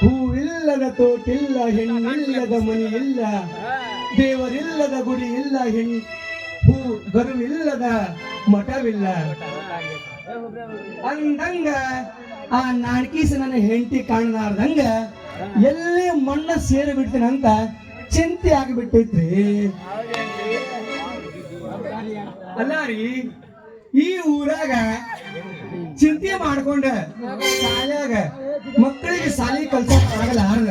ಹೂವಿಲ್ಲದ ತೋಟಿಲ್ಲ, ಹೆಣ್ಣಿಲ್ಲದ ಮನಿ ಇಲ್ಲ, ದೇವರಿಲ್ಲದ ಗುಡಿ ಇಲ್ಲ, ಹೂ ಗರುವಿಲ್ಲದ ಮಠವಿಲ್ಲ ಅಂದಂಗ ಆ ನಾಣಕೀಸ ನನ್ನ ಹೆಂಡತಿ ಕಾಣಲಾರ್ದಂಗ ಎಲ್ಲಿ ಮಣ್ಣ ಸೇರಿ ಬಿಡ್ತೀನಂತ ಚಿಂತೆ ಆಗಿಬಿಟ್ಟೈತ್ರಿ. ಅಲ್ಲ ರೀ, ಈ ಊರಾಗ ಚಿಂತೆ ಮಾಡ್ಕೊಂಡ ಶಾಲ್ಯಾಗ ಮಕ್ಕಳಿಗೆ ಶಾಲಿ ಕಲ್ಸಕ್ ಆಗಲಾರ್ದ,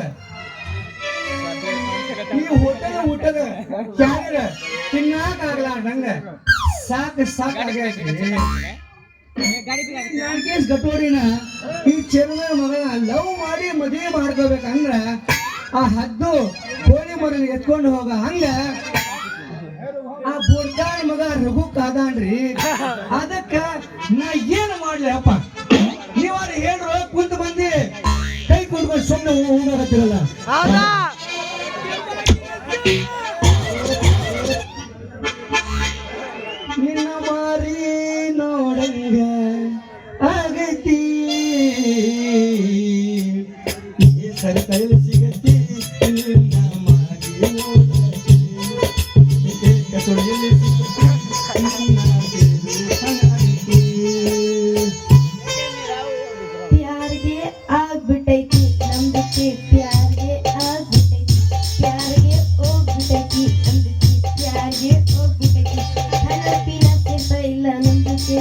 ಈ ಹೋಟೆಲ್ ಊಟದ ಕ್ಯಾರ ತಿನ್ನಾಕ ಆಗ್ಲಾರ್ದಂಗ ಸಾಕಾಗ್ಯಾದ್ರಿ. ನಾಲ್ಕೇಸ್ ಗಟೋಡಿನ ಈ ಚೆರುವಿನ ಮಗನ ಲವ್ ಮಾಡಿ ಮದುವೆ ಮಾಡ್ಕೋಬೇಕಂದ್ರ ಆ ಹದ್ದು ಕೋಳಿ ಮರನ ಎತ್ಕೊಂಡು ಹೋಗ ಹಂಗ ಆ ಬೋರ್ಕಾಳ ಮಗ ರಘು ಕಾದಾನ್ರಿ. ಅದಕ್ಕ ನಾ ಏನು ಮಾಡ್ಲಿ ಅಪ್ಪ, ನೀವಾರ ಹೇಳ್ರು ಕುಂತ ಮಂದಿ ಕೈ ಕುಂತ್ಕೊಂಡು ಸುಮ್ಮನೆ ಹೋಗತ್ತಿರಲ್ಲ. ನಿನ್ನ ಮಾರಿ ನೋಡಂಗ ಆಗತಿ ಸರಿ ಕೈಲಿ ಸಿಗತಿ, ನಿನ್ನ ಮಾರಿ ನೋಡಂಗ ಪ್ಯಾರಿಗೆ ಆಗ್ಬಿಟ್ಟೈತಿ ನಂಬಿಕೆ, ಪ್ಯಾರಿಗೆ ಆಗ್ಬಿಟ್ಟೈತಿ, ಪ್ಯಾರಿಗೆ ಹೋಗ್ಬಿಟ್ಟೈತಿ ನಂಬಿಕೆ, ಪ್ಯಾರಿಗೆ ಹೋಗ್ಬಿಟ್ಟೈತಿ. ಹಣ ಪೀನ ಸೇರ್ತ ಇಲ್ಲ ನಂಬಿಕೆ,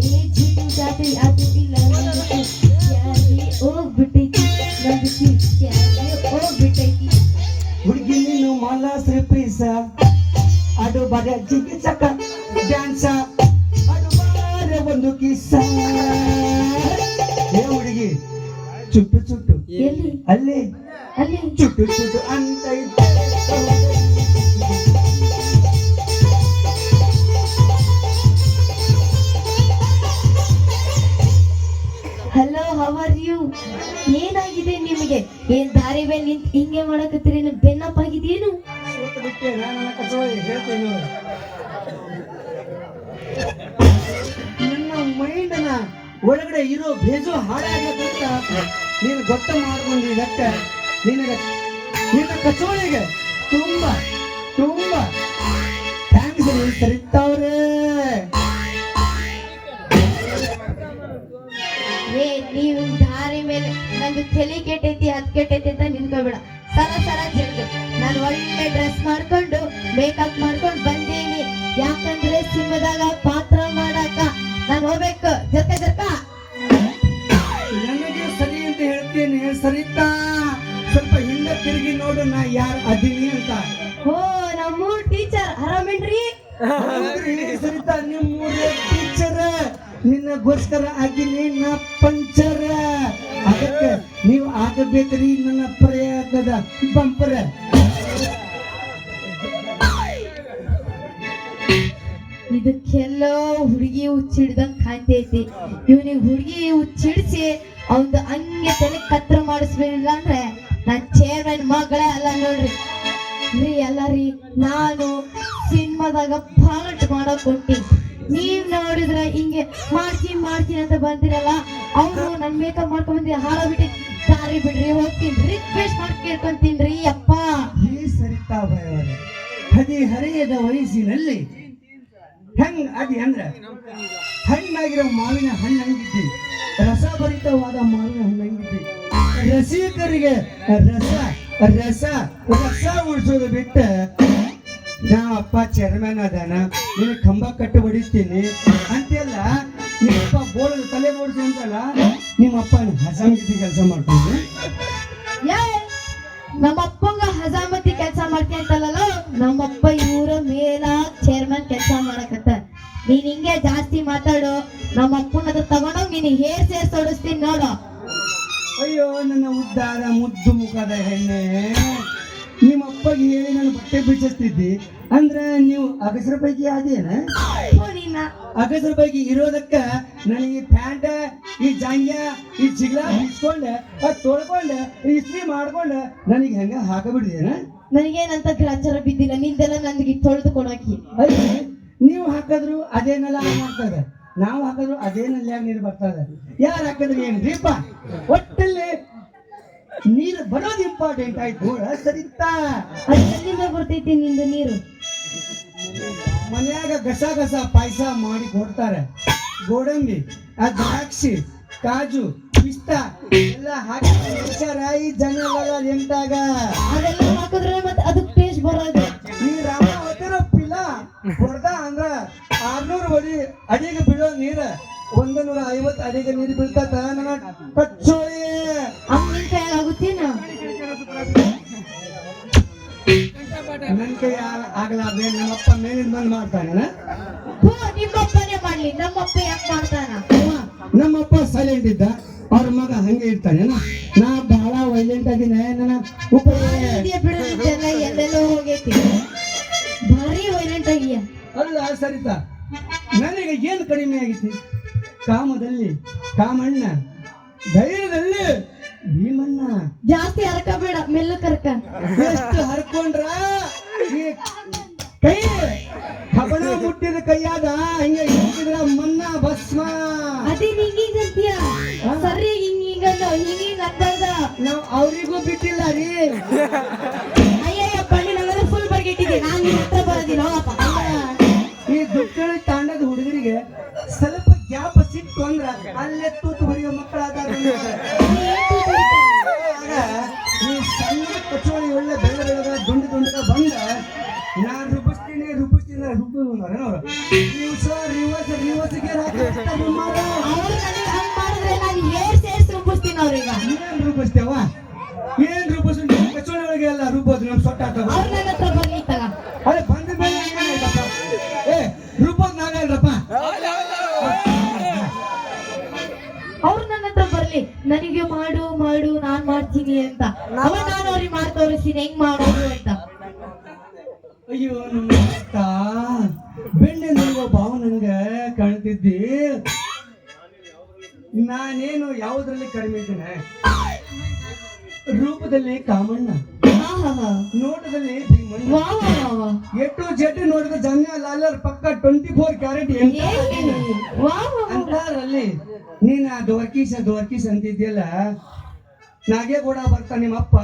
ಏ ಜೀತು ಜಾತಿ ಅದು ಇಲ್ಲ ನಂಬಿಕೆ, ಪ್ಯಾರಿಗೆ ಹೋಗ್ಬಿಟ್ಟೈತಿ ನಂಬಿಕೆ, ಪ್ಯಾರಿಗೆ ಹೋಗ್ಬಿಟ್ಟೈತಿ. ಹುಡುಗಿ ನೀನು ಮಾಲ ಶ್ರೀಪ್ರೀಸ ಅಡು ಬರ ಜಿಗಿ ಚಕ ಡ್ಯಾನ್ಸ ಅಡು ಬಾರ ಒಂದು ಕಿಸ್ಸ. ಏ ಹುಡುಗಿ ಚುಟ್ಟು ಚುಟ್ಟು ಎಲ್ಲಿ ಅಲ್ಲಿ ಅಲ್ಲಿ ಚುಟ್ಟು ಚುಟ್ಟು ಅಂತ ಇದ್ದೆ. Hello, how are you? ಏನಾಗಿದೆ ನಿಮಗೆ? ಏನ್ ದಾರಿ ಮೇಲೆ ನಿಂತು ಹಿಂಗೆ ಮಾಡಕತ್ತೀರಿ? ಬೆನ್ನಪ್ಪಾಗಿದೇನು? ಬಿಟ್ಟೆ ನಾನು ಕಚೋಳಿ ಹೇಳ್ತೀನಿ. ನನ್ನ ಮೈಂಡನ ಒಳಗಡೆ ಇರೋ ಬೇಜು ಹಾಳಾಗಬೇಕಂತ ನೀನು ಗೊತ್ತ ಮಾಡ್ಕೊಂಡಿದ್ದಕ್ಕ ನಿನ್ನ ಕಚೋಳಿಗೆ ತುಂಬಾ ತುಂಬಾ ಥ್ಯಾಂಕ್ಸ್ ಸರಿತಾವ್ರೆ. ಏ ನೀವು ದಾರಿ ಮೇಲೆ ನಂದು ತಲೆ ಕೆಟ್ಟೈತಿ ಅದ್ ಕೆಟ್ಟೈತಿ ಅಂತ ನಿಂತ್ಕೋಬೇಡ. ಸರ ಜಡ್ದು ನಾನು ಒಳ್ಳೆ ಡ್ರೆಸ್ ಮಾಡ್ಕೊಂಡು ಮೇಕಪ್ ಮಾಡ್ಕೊಂಡು ಬಂದೀನಿ. ಯಾಕಂದ್ರೆ ಸಿನಿಮಾದಾಗ ಪಾತ್ರ ಮಾಡಾಕ ನಾನು ಹೋಗ್ಬೇಕು. ಜರ್ಕ ನನಗೆ ಸರಿ ಅಂತ ಹೇಳ್ತೀನಿ. ಸರಿತಾ ಸ್ವಲ್ಪ ಹಿಂದೆ ತಿರುಗಿ ನೋಡು, ನಾ ಯಾರು ಅದೀನಿ ಅಂತ. ಓ, ನಮ್ಮೂರ್ ಟೀಚರ್ ಆರಾಮೇನ್ರಿ? ಸರಿತಾ ನಿಮ್ಮೂರ ಟೀಚರ್, ನಿನ್ನಗೋಸ್ಕರ ಆಗಿನಿ ನಾ ಪಂಚರ. ಅದಕ್ಕೆ ನೀವು ಆಗಬೇಕ್ರಿ ನನ್ನ ಪ್ರಯತ್ನದ ಬಂಪರ. ಇದಕ್ಕೆಲ್ಲೋ ಹುಡುಗಿ ಹುಚ್ಚಿಡ್ದಂಗ್ ಕಾಣ್ತೈತಿ. ಇವನಿಗೆ ಹುಡುಗಿ ಹುಚ್ಚಿಡ್ಸಿ ಅವಂದು ಹಂಗೆ ತಲೆ ಕತ್ರ ಮಾಡಿಸ್ಬಿಲ್ಲ ಅಂದ್ರೆ ನಾನ್ ಚೇರ್ಮನ್ ಮಗಳೇ ಅಲ್ಲ ನೋಡ್ರಿ. ಅಲ್ಲ ರೀ, ನಾನು ಸಿನಿಮಾದಾಗ ಪಾರ್ಟ್ ಮಾಡಕ್ ಹೊಂಟಿ. ನೀವ್ ನೋಡಿದ್ರ ಹಿಂಗೆ ಮಾಡ್ತೀನಿ ಅಂತ ಬಂದಿರಲ್ಲ. ಅವ್ರು ನನ್ ಮೇಕಪ್ ಮಾಡ್ಕೊಂಡ್ ಬಂದಿ ಹಾಳ ಬಿಟ್ಟಿ ದಾರಿ ಬಿಡ್ರಿ, ಹೋಗ್ತೀನಿ, ರಿಕ್ವೆಸ್ಟ್ ಮಾಡಿ ಕೇಳ್ಕೊಂತೀನ್ರಿ ಅಪ್ಪ. ಈ ಸರಿತಾ ಭಯವರೇ, ಹದಿಹರೆಯದ ವಯಸ್ಸಿನಲ್ಲಿ ಹೆಂಗ್ ಅದಿ ಅಂದ್ರ ಹಣ್ಣಾಗಿರೋ ಮಾವಿನ ಹಣ್ಣು ಹಂಗಿದ್ದಿ, ರಸಭರಿತವಾದ ಮಾವಿನ ಹಣ್ಣು ಹಂಗಿದ್ದಿ. ರಸಿಕರಿಗೆ ರಸ ರಸ ರಸ ಉಳಿಸೋದು ಬಿಟ್ಟ ನಾವಪ್ಪ ಚೇರ್ಮನ್ ಅದಾನ, ನೀನು ಕಂಬ ಕಟ್ಟಿ ಹೊಡಿತೀನಿ ಅಂತೆಲ್ಲ ನಿಮ್ಮಪ್ಪ ಬೋಳದ ತಲೆ ಬೋಡ್ಸಿ ಅಂತಲ್ಲ. ನಿಮ್ಮಪ್ಪ ಹಸಂಗಿತಿ ಕೆಲಸ ಮಾಡ್ಕೊಂಡು ನಮ್ಮಪ್ಪಂಗ ಹಜಾಮತಿ ಕೆಲಸ ಮಾಡ್ತೀನಿ ಅಂತಲ್ಲ, ನಮ್ಮಪ್ಪ ಇವರ ಮೇಲ ಚೇರ್ಮನ್ ಕೆಲಸ ಮಾಡಕತ್ತ. ನೀನ್ ಹಿಂಗೆ ಜಾಸ್ತಿ ಮಾತಾಡು, ನಮ್ಮಪ್ಪನ ತಗೊಂಡೋಗಿ ನೀನು ಹೇರ್ ಸೇರ್ಸ್ ಹೊಡಿಸ್ತೀನಿ ನೋಡು. ಅಯ್ಯೋ ನನ್ನ ಉದ್ದಾರ ಮುದ್ದು ಮುಖದ ಹೆಣ್ಣೆ, ನಿಮ್ಮಪ್ಪಗೆ ಹೇಳಿ ನಾನು ಬಟ್ಟೆ ಬಿಡಿಸ್ತಿದ್ದಿ ಅಂದ್ರ ನೀವು ಅಗಸರ ಪೈಕಿ ಅದೇನ? ಅಗಸರ ಪೈಕಿ ಇರೋದಕ್ಕ ನನಗೆ ಪ್ಯಾಂಟ್ ಈ ಜಾಂಗ್ಯ ಈ ಜಿಗ್ಲ ಬಿಚ್ಕೊಂಡೆ ತೊಳ್ಕೊಂಡೆ ಇಸ್ತ್ರಿ ಮಾಡ್ಕೊಂಡೆ ನನಗೆ ಹೆಂಗ ಹಾಕಬಿಡಿದೇನ? ನನಗೇನಂತ ಗ್ರಾಚಾರ ಬಿದ್ದಿಲ್ಲ, ನಿಂದೆಲ್ಲ ನನಗೆ ತೊಳೆದು ಕೊಡಾಕಿ. ನೀವು ಹಾಕಿದ್ರು ಅದೇನೆಲ್ಲ ಮಾಡ್ತಾರೆ. ನಾವು ಹಾಕಿದ್ರು ಅದೇನಲ್ಲಿ ನೀರು ಬರ್ತದೆ. ಯಾರು ಹಾಕಿದ್ರೆ ಏನ್ರಿಪ್ಪ, ಒಟ್ಟಲ್ಲಿ ನೀರು ಬರೋದು ಇಂಪಾರ್ಟೆಂಟ್ ಆಯ್ತು. ಸರಿತ ಅದು ಎಲ್ಲಿಂದ ಬರ್ತೈತಿ ನಿಂದು ನೀರು? ಮನ್ಯಾಗ ಗಸ ಗಸ ಪಾಯಸ ಮಾಡಿ ಕೊಡ್ತಾರೆ. ಗೋಡಂಬಿ, ಆ ದ್ರಾಕ್ಷಿ, ಕಾಜು, ಪಿಸ್ತಾ ಎಲ್ಲ ಹಾಕಿ ಈ ಜನ ಎಂಟಾಗ ಅದೆಲ್ಲ ಹಾಕಿದ್ರೆ ಮತ್ತೆ ಅದಕ್ಕೆ ಟೇಸ್ಟ್ ಬರೋದು. ಈ ರಾಮ ಹೊತ್ತಿರೋ ಪಿಲ ಹೊಡೆದ ಅಂದ್ರ 600 ಅಡಿಗೆ ಬೀಳೋ ನೀರ 150 ಅಡಿಗೆ ನೀರು ಬೀಳ್ತತ. ನನ್ನ ಕಚ್ಚೋಳಿ ಅಮ್ಮನ ಕೈ ಆಗುತ್ತೇನ? ನನ್ ಕೈ ಆಗ್ಲಾರ್ದೆ ನಮ್ಮಪ್ಪ ಮೇಲಿಂದ ಬಂದ್ ಮಾಡ್ತಾನೆ. ನಿಮ್ಮಪ್ಪನೇ ಮಾಡ್ಲಿ, ನಮ್ಮಪ್ಪ ಯಾಕೆ ಮಾಡ್ತಾನ? ನಮ್ಮಪ್ಪ ಸೈಲೆಂಟ್ ಇದ್ದ, ಅವ್ರ ಮಗ ಹಂಗೆ ಇರ್ತಾನೆ. ನಾ ಬಹಳ ವೈಲೆಂಟ್ ಆಗಿನೇ. ನನ್ನ ಬಿಡೋದಿದ್ದೆಲ್ಲ ಎಲ್ಲೆಲ್ಲೋ ಹೋಗೈತಿ, ಭಾರಿ ವೈಲೆಂಟ್ ಆಗಿಯ. ಅಲ್ಲ ಸರಿತ, ನನಗೆ ಏನು ಕಡಿಮೆ ಆಗಿತ್ತು? ಕಾಮದಲ್ಲಿ ಕಾಮಣ್ಣ, ಧೈರ್ಯದಲ್ಲಿ ಭೀಮಣ್ಣ. ಜಾಸ್ತಿ ಹರಕ ಬೇಡ, ಮೆಲ್ಲ ಕರ್ಕ. ಎಷ್ಟು ಹರ್ಕೊಂಡ್ರ ಈ ಕೈ ಕಬಣ ಮುಟ್ಟಿದ ಕೈಯಾದ ಹಿಂಗೆ ಇಟ್ಟಿದ್ರ ಮನ್ನ ಭಸ್ಮ. ಅದೇ ಹಿಂಗಂತೀಯ ಸರಿ, ಹಿಂಗ ಅಂತದ. ನಾವ್ ಅವ್ರಿಗೂ ಬಿಟ್ಟಿಲ್ಲ ರೀ. ಅಯ್ಯಪ್ಪ ನೀನೆಲ್ಲ ಫುಲ್ ಬರ್ಗೆಟ್ಟಿದೆ, ನಾನು ನಿನ್ನ ಹತ್ರ ಬರೋದಿಲ್ಲ. ಈ ದುಡ್ಡಳಿ ತಾಂಡದ ಹುಡುಗರಿಗೆ ಸ್ವಲ್ಪ ಗ್ಯಾಪ್ ಸಿಕ್ತು ಅಂದ್ರ ಅಲ್ಲೇ ತೂತು ಹೊಡೆಯೋ ಮಕ್ಕಳಾದಾಗ ಈ ಸಣ್ಣ ಕಚೋಳಿ ಒಳ್ಳೆ ಬೆಳೆ ಬೆಳೆದ ದುಂಡು ದುಂಡಗ ಬಂದ ನಾನ್ ರುಬ್ಬಿಸ್ತೀನಿ ರುಬ್ಬುದು ಅವ್ರು ರಿವರ್ಸ್ ಗೇರ್ ಅವ್ರು ನನಗೆ ಹಂಗ್ ಮಾಡಿದ್ರೆ ನಾನು ಸೇರ್ಸಿ ರುಬ್ಬಿಸ್ತೀನಿ ಅವ್ರೀಗ. ಏನ್ ರುಬ್ಬಿಸ್ತೇವ? ಏನ್ ರುಬ್ಬಿಸ್ ಕಚೋಳಿ ಒಳಗೆ ಎಲ್ಲ ರುಬ್ಬೋದು. ನಮ್ ಸೊಟ್ಟ ಅವ್ರು ನನ್ನ ಹತ್ರ ಬರ್ಲಿ ತಗ. ಅದೇ ಬಂದ ಮೇಲೆ ಏ ರುಬ್ಬೋದ್ ನಾವೇನ್ರಪ್ಪ? ಅವ್ರು ನನ್ನ ಹತ್ರ ಬರ್ಲಿ, ನನಗೆ ಮಾಡು ಮಾಡು ನಾನ್ ಮಾಡ್ತೀನಿ ಅಂತ. ಅವ ನಾನು ಅವ್ರಿಗೆ ಮಾಡಿ ತೋರಿಸ್ತೀನಿ ಹೆಂಗ್ ಮಾಡೋದು ಅಂತ. ಅಯ್ಯೋ ನಮ್ಮ ಅಕ್ಕ ಬೆಣ್ಣೆ ನೀವ ಭಾವ ನನ್ಗೆ ಕಾಣ್ತಿದ್ದಿ. ನಾನೇನು ಯಾವುದ್ರಲ್ಲಿ ಕಡಿಮೆ ಇದ್ದೇನೆ? ರೂಪದಲ್ಲಿ ಕಾಮಣ್ಣ, ನೋಟದಲ್ಲಿ ಭೀಮಣ್ಣ. ಎಟ್ಟು ಜೆಟ್ಟು ನೋಡಿದ ಜನ ಲಾಲರ್ ಪಕ್ಕ 24 ಕ್ಯಾರೆಟ್ ಅಂತಾರಲ್ಲಿ. ನೀನ್ ಆ ದ್ವಾರ್ಕೀಸ್ ಅಂತಿದ್ಯಲ್ಲ, ನಾಗೇಗೌಡ ಬರ್ತಾ ನಿಮ್ಮಪ್ಪ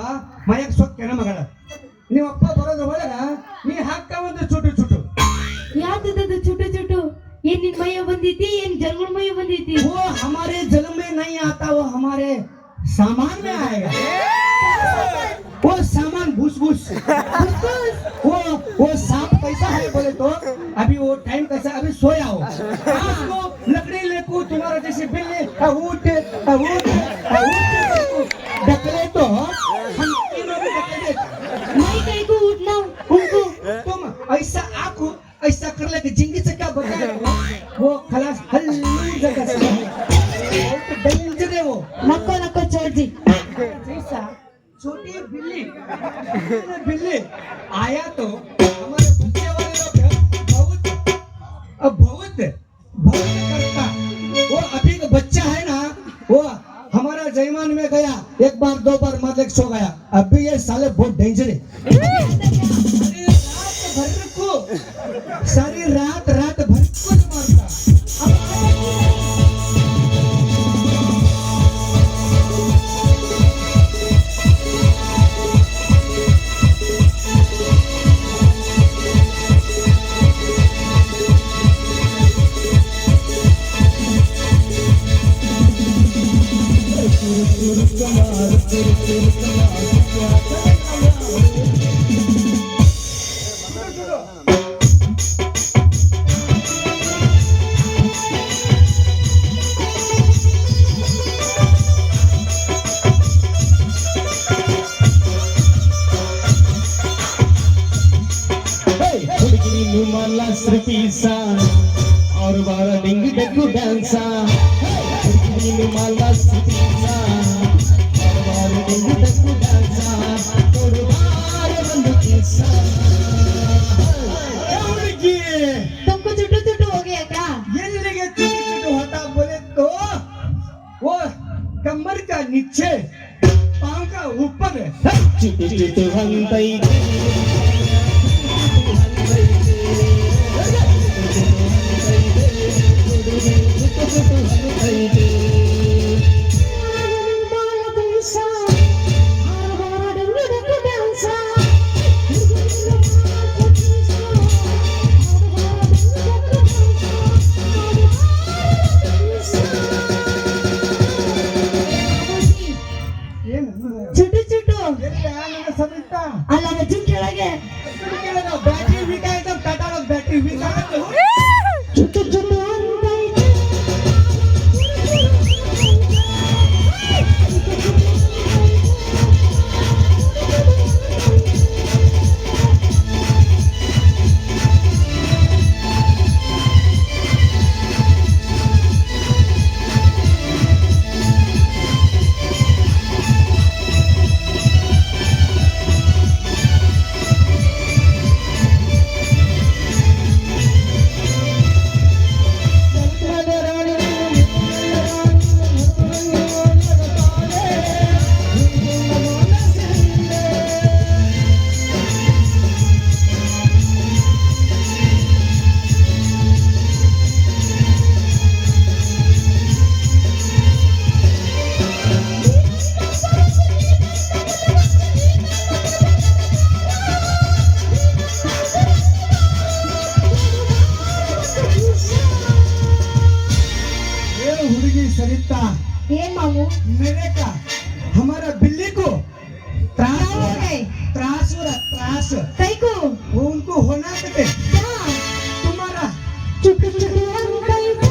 ಮಯಕ್ ಸೊಕ್ಕೆನ ಮಗಳ. ನಿಮ್ಮಪ್ಪ ಬರೋದ್ರ ಒಳಗ ನೀ ಹಾಕ ಒಂದು ಚುಟು ಯಾವ್ದು ಚುಟು ಚುಟು? ಏನ್ ನಿನ್ ಮೈಯ ಬಂದೈತಿ, ಏನ್ ಜನಗಳ ಮೈಯ ಬಂದೈತಿ? वो हमारे जन्म में नहीं आता, वो हमारे सामान में आएगा. वो सामान घुस वो सांप कैसा है बोले तो अभी वो टाइम कैसा, अभी सोया हो आपको लकड़ी लेको तुम्हारा जैसे बिल्ली उठ ढकले तो हम तीनों भी ढकले. मैं कहीं को उठना उनको तुम ऐसा आंखों ऐसा कर ले कि जिंदगी से क्या बचा वो खलास हल्लू जगह से डेंजर है वो. नको नको छोड़ दी. जैसा छोटी बिल्ली आया तो हमारे बच्चे वाले लोग बहुत करता. वो अभी का बच्चा है ना, वो हमारा जयमान में गया, एक बार 2 बार मतलब सो गया. अभी ये साले बहुत डेंजर है. सारी रात भर को मारता. और बारा डिंगी डग्गू डांसा माला सुतीसा और बारा डिंगी डग्गू डांसा और बारा बंदू कीसा. तुमको चुटू चुटू हो गया क्या? ये लगे चुटू होता बोले तो वो कमर का नीचे पांव का ऊपर चुटू हंतई ಏನು ಚುಟು ಚುಟು ಸವಿತಾ ಅಲ್ಲ ರಜು ಕೆಳಗೆ ಬ್ಯಾಟ್ರಿ ವೀಕ್ ಆಯ್ತು ಟಾಟಾ ಬ್ಯಾಟ್ರಿ ವೀಕ್ ಆಯ್ತು ಚುಟು ಚುಟು ಅಂತ ಇದೆ. हुड़गी सरिता ಏನ್ ಮಾವು मेरे का हमारा बिल्ली को त्रास हो रहा है, क्या? त्रास हो रहा त्रास ಕೈಕು वो उनको होना कहते तुम्हारा ಚುಟು ಚುಟು ಅಂತ ಇದೆ.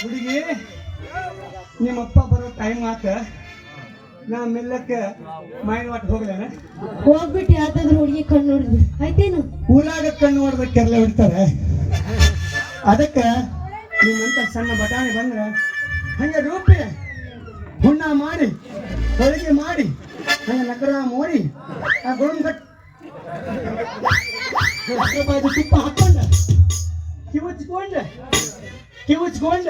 ಹುಡುಗಿ ನಿಮ್ಮಪ್ಪ ಬರೋ ಟೈಮ್ ಆತ ನಾ ಮೆಲ್ಲಕ್ಕೆ ಮೈನ್ ಒಟ್ಟು ಹೋಗ್ಲೇನ ಹೋಗ್ಬಿಟ್ಟು ಯಾವ್ದಾದ್ರು ಹುಡುಗಿ ಕಣ್ಣು ನೋಡಿದ್ವಿ ಆಯ್ತೇನು ಊರಾಗ ಕಣ್ಣು ಹೊಡೆದ ಕೆರಳೆ ಹೊಡಿತಾರೆ ಅದಕ್ಕೆ ನಿಮ್ಮಂತ ಸಣ್ಣ ಬಟಾಣಿ ಬಂದ್ರೆ ಹಂಗೆ ರೂಪಿ ಹುಣ್ಣ ಮಾಡಿ ಹೋಳಿಗೆ ಮಾಡಿ ಹಂಗೆ ನಕರ ಮೋಡಿ ಆ ಗೋಮ್ ಕಟ್ ತುಪ್ಪ ಹಾಕೊಂಡ ಕಿವುಚ್ಕೊಂಡ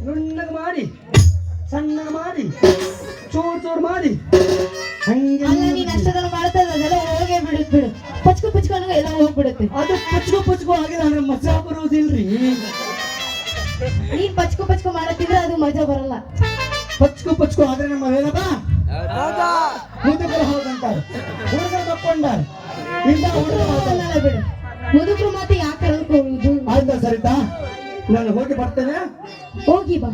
ನುಣ್ಣಗ ಮಾಡಿ ಸಣ್ಣಗ ಮಾಡಿ ಚೂರ್ ಮಾಡಿ ಹಂಗೆ ಅಲ್ಲ ನೀನ್ ಅಷ್ಟದನ್ನ ಮಾಡ್ತದ ಅದೆಲ್ಲ ಹೋಗೇ ಬಿಡು ಪಚ್ಕೊಂಡು ಎಲ್ಲ ಹೋಗ್ಬಿಡುತ್ತೆ. ಅದು ಪಚ್ಕೋ ಆಗಿದೆ ಅಂದ್ರೆ ಮಜಾ ಬರುವುದಿಲ್ರಿ. ನೀನ್ ಪಚ್ಕೊ ಮಾಡತ್ತಿದ್ರೆ ಅದು ಮಜಾ ಬರಲ್ಲ. ಪಚ್ಕೋ ಆದ್ರೆ ನಮ್ಮ ಏನಪ್ಪ ಮುದುಕರು ಹೌದಂತಾರೆ ಹುಡುಗರು ತಕ್ಕೊಂಡಾರ ಇಂದ ಹುಡುಗರು ಅಲ್ಲ ಬಿಡು ಮುದುಕರು ಮಾತು ಯಾಕೆ ಅನ್ಕೊಳ್ಳುದು. ಆಯ್ತಾ ಸರಿತಾ ನಾನು ಹೋಗಿ ಬರ್ತೇನೆ. ಹೋಗಿ ಬಾ.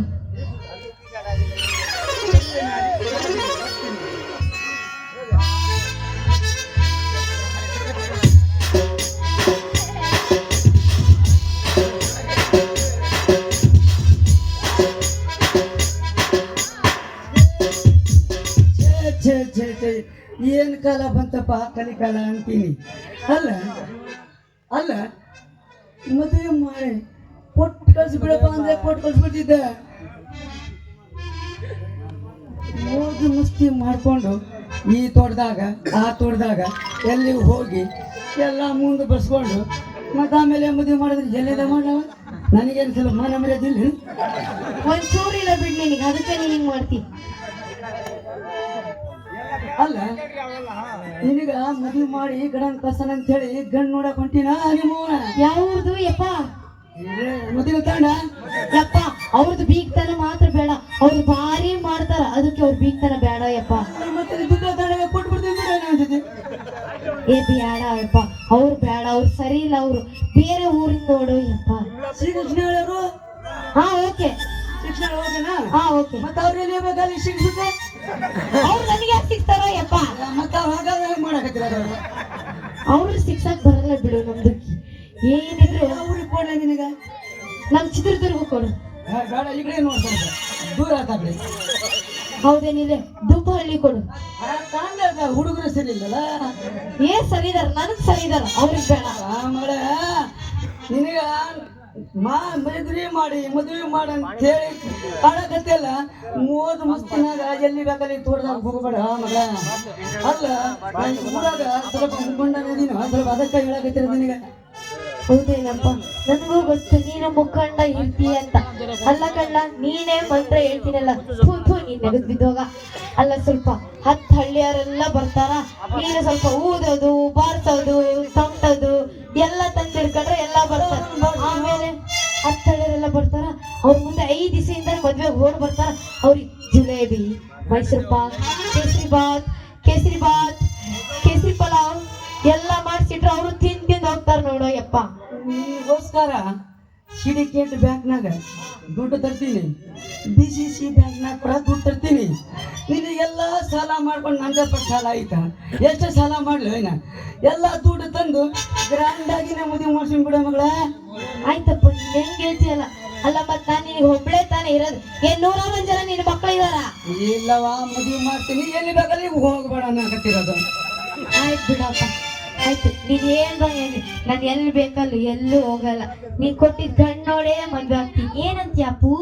ಏನ್ ಕಾಲ ಬಂತಪ್ಪ ಕಲಿಕಾಲ ಅಂತೀನಿ ಅಲ್ಲ. ಅಲ್ಲ ಮದುವೆ ಮಾಡಿ ಕೊಟ್ಟು ಕಳ್ಸಿಬಿಡಪ್ಪ ಅಂದ್ರೆ ಕೊಟ್ಟು ಕಳ್ಸಿಬಿಡ್ತಿದ್ದೆ. ಮೋಜು ಮಸ್ತಿ ಮಾಡ್ಕೊಂಡು ಈ ತೋಟದಾಗ ಆ ತೋಟದಾಗ ಎಲ್ಲಿ ಹೋಗಿ ಎಲ್ಲ ಮುಂದೆ ಬಸ್ಕೊಂಡು ಮತ್ತೆ ಆಮೇಲೆ ಮದುವೆ ಮಾಡಿದ್ರೆ ಎಲ್ಲಿದೆ ಮಾಡವ ನನಗೇನು ಸ್ವಲ್ಪ ಮನ ಮರ್ಯಾದಿಲ್ಲ. ಒಂಚೂರಿಲ್ಲ ಬಿಡ್ ನಿನಗೆ, ಅದಕ್ಕೆ ನೀನ್ ಹಿಂಗ್ ಮಾಡ್ತಿ. ಅಲ್ಲ ನಿನಗ ಮದುವೆ ಮಾಡಿ ಗಂಡನ ಕಸನ ಅಂತ ಹೇಳಿ ಗಂಡು ನೋಡಕ್ ಹೊಂಟಿನ ನಿಮ್ಮವನ ಯಾವ್ದು ಯಪ್ಪ? ಮದುವೆ ತಾಂಡ ಯಪ್ಪ ಅವ್ರದ್ದು ಬೀಗ್ತನ ಮಾತ್ರ ಬೇಡ, ಅವ್ರು ಭಾರಿ ಮಾಡ್ತಾರ, ಅದಕ್ಕೆ ಅವ್ರ ಬೀಗ್ತನ ಬೇಡ ಯಪ್ಪ. ಮತ್ತೆ ದುಡ್ಡು ತಾಂಡ ಕೊಟ್ಬಿಡ್ತೀನಿ ಅನ್ಸುತ್ತೆ. ಏ ಬೇಡ ಯಪ್ಪ, ಅವ್ರು ಬೇಡ, ಅವ್ರು ಸರಿ ಇಲ್ಲ, ಅವ್ರು ಬೇರೆ ಊರಿನ ನೋಡು ಯಪ್ಪ. ಶ್ರೀಕೃಷ್ಣ ಹೇಳೋರು ಹಾ ಓಕೆ, ಶಿಕ್ಷಣ ಹೋಗನಾ? ಹಾ ಓಕೆ. ಮತ್ತೆ ಅವ್ರು ಎಲ್ಲಿ ಹೋಗ್ಬೇಕಲ್ಲಿ ಶಿಕ್ಷಿಸುತ್ತೆ ಅವ್ರು ನನಗೆ ಯಾಕೆ ಸಿಗ್ತಾರೋ ಯಪ್ಪ? ಮತ್ತೆ ಅವ್ರು ಹಾಗಾದ್ರೆ ಹೆಂಗ್ ಮಾಡಕತ್ತಿರ ಅವ್ರು ಸಿಕ್ಸಕ್ ಬರಲ್ಲ ಬಿಡು. ನಮ್ದು ಏನಿದ್ರು ಅವ್ರಿಗೆ ಕೊಡ್ಲ ನಿನಗ ನಮ್ ಚಿತ್ರದುರ್ಗ ಕೊಡು. ಬೇಡ ಈ ಕಡೆ ನೋಡ್ತಾರೆ ದೂರ ಆತಾಗ್ಲಿ. ಹೌದೇನಿದೆ ದುಬ್ಬಹಳ್ಳಿ ಕೊಡು. ಹುಡುಗರು ಸರಿ ಇಲ್ಲಲ್ಲ. ಸರಿ ಇದಾರ, ನನಗ್ ಸರಿ ಇದಾರ, ಅವ್ರಿಗೆ ಬೇಡ. ಮಗಳ ನಿನಗ ಮದುವೆ ಮಾಡಿ ಅಂತ ಹೇಳಿ ಕಾಣಕತ್ತಿಲ್ಲ. ಮೋದು ಮಸ್ತಿನಾಗ ಎಲ್ಲಿ ಬೇಕಲ್ಲಿ ತೋಟದಾಗ ಹೋಗಬೇಡ ಮಗಳ. ಅಲ್ಲ ಊರಾಗ ಸ್ವಲ್ಪ ಮುಖಂಡನೇನು ಸ್ವಲ್ಪ ಅದಕ್ಕೆ ಹೇಳಕತ್ತಿರ ನಿನಗ. ಹೌದೇನಪ್ಪ, ನನಗೂ ಗೊತ್ತು ನೀನು ಮುಖಂಡ ಇರ್ತೀಯ ಅಂತ. ಅಲ್ಲ ಕಳ್ಳ, ನೀನೇ ಮಂತ್ರ ಹೇಳ್ತೀನಲ್ಲ, ನೀನ್ ನೆಗದ್ ಬಿದ್ದೋಗ. ಅಲ್ಲ ಸ್ವಲ್ಪ 10 ಹಳ್ಳಿಯವರೆಲ್ಲ ಬರ್ತಾರ, ನೀನು ಸ್ವಲ್ಪ ಊದೋದು ಬಾರ್ಸೋದು ತಮ್ಮದು ಎಲ್ಲ ತಂದಿಡ್ಕೊಂಡ್ರೆ ಎಲ್ಲ ಬರ್ತಾರ. ಆಮೇಲೆ 10 ಹಳ್ಳಿಯವರೆಲ್ಲ ಬರ್ತಾರ, ಅವ್ರ ಮುಂದೆ 5 ದಿವಸದಿಂದ ಮದ್ವೆ ಓಡ್ ಬರ್ತಾರ. ಅವ್ರಿಗೆ ಜಿಲೇಬಿ, ಮೈಸೂರು ಪಾಕ್, ಕೇಸರಿ ಬಾತ್, ಕೇಸರಿ ಪಲಾವ್ ಎಲ್ಲ ಮಾಡಿಸಿಟ್ರೆ ಅವರು ತಿಂದು ಹೋಗ್ತಾರ ನೋಡೋ ಯಪ್ಪ. ನಿಗೋಸ್ಕರ ಸಿಡಿಕೇಟ್ ಬ್ಯಾಂಕ್ನಾಗ ದುಡ್ಡು ತರ್ತೀನಿ, BCC ಬ್ಯಾಂಕ್ನಾಗ ಕೂಡ ದುಡ್ಡು ತರ್ತೀನಿ. ನಿನಗೆಲ್ಲ ಸಾಲ ಮಾಡ್ಕೊಂಡು ನಂಗೆ ಪಟ್ಟು ಸಾಲ ಆಯ್ತಾ? ಎಷ್ಟು ಸಾಲ ಮಾಡ್ಲಿ ಏನ? ಎಲ್ಲ ದುಡ್ಡು ತಂದು ಗ್ರ್ಯಾಂಡಾಗಿ ನಾ ಮದುವೆ ಮಾಡ್ಸ್ಕೊಂಡ್ ಬಿಡೋ ಮಗಳ. ಆಯ್ತಪ್ಪ, ನೀನ್ ಹೆಂಗ್ ಹೇಳ್ತೀಯಲ್ಲ. ಅಲ್ಲ ಮತ್ ನಾನ್ ನಿನಗೆ ಒಬ್ಳೆ ತಾನೇ ಇರೋದು, 101 ಜನ ನಿನ್ನ ಮಕ್ಕಳು ಇದಾರ? ಇಲ್ಲವಾ, ಮದುವೆ ಮಾಡ್ತೀನಿ, ಎಲ್ಲಿ ಬೇಕಲ್ಲಿ ಹೋಗ್ಬೇಡ ಅನ್ನಕತ್ತಿರೋದು. ಆಯ್ತು ಬಿಡಪ್ಪ, ಆಯ್ತು. ನೀನ್ ಏನ್ರ ಹೇಳಿ, ನಾನು ಎಲ್ಲಿ ಬೇಕಲ್ಲ ಎಲ್ಲೂ ಹೋಗಲ್ಲ. ನೀನ್ ಕೊಟ್ಟಿದ್ ಗಂಡ್ ನೋಡೇ ಮದ್ವೆ ಆಗ್ತೀನಿ. ಏನಂತೀಯ ಅಪ್ಪು?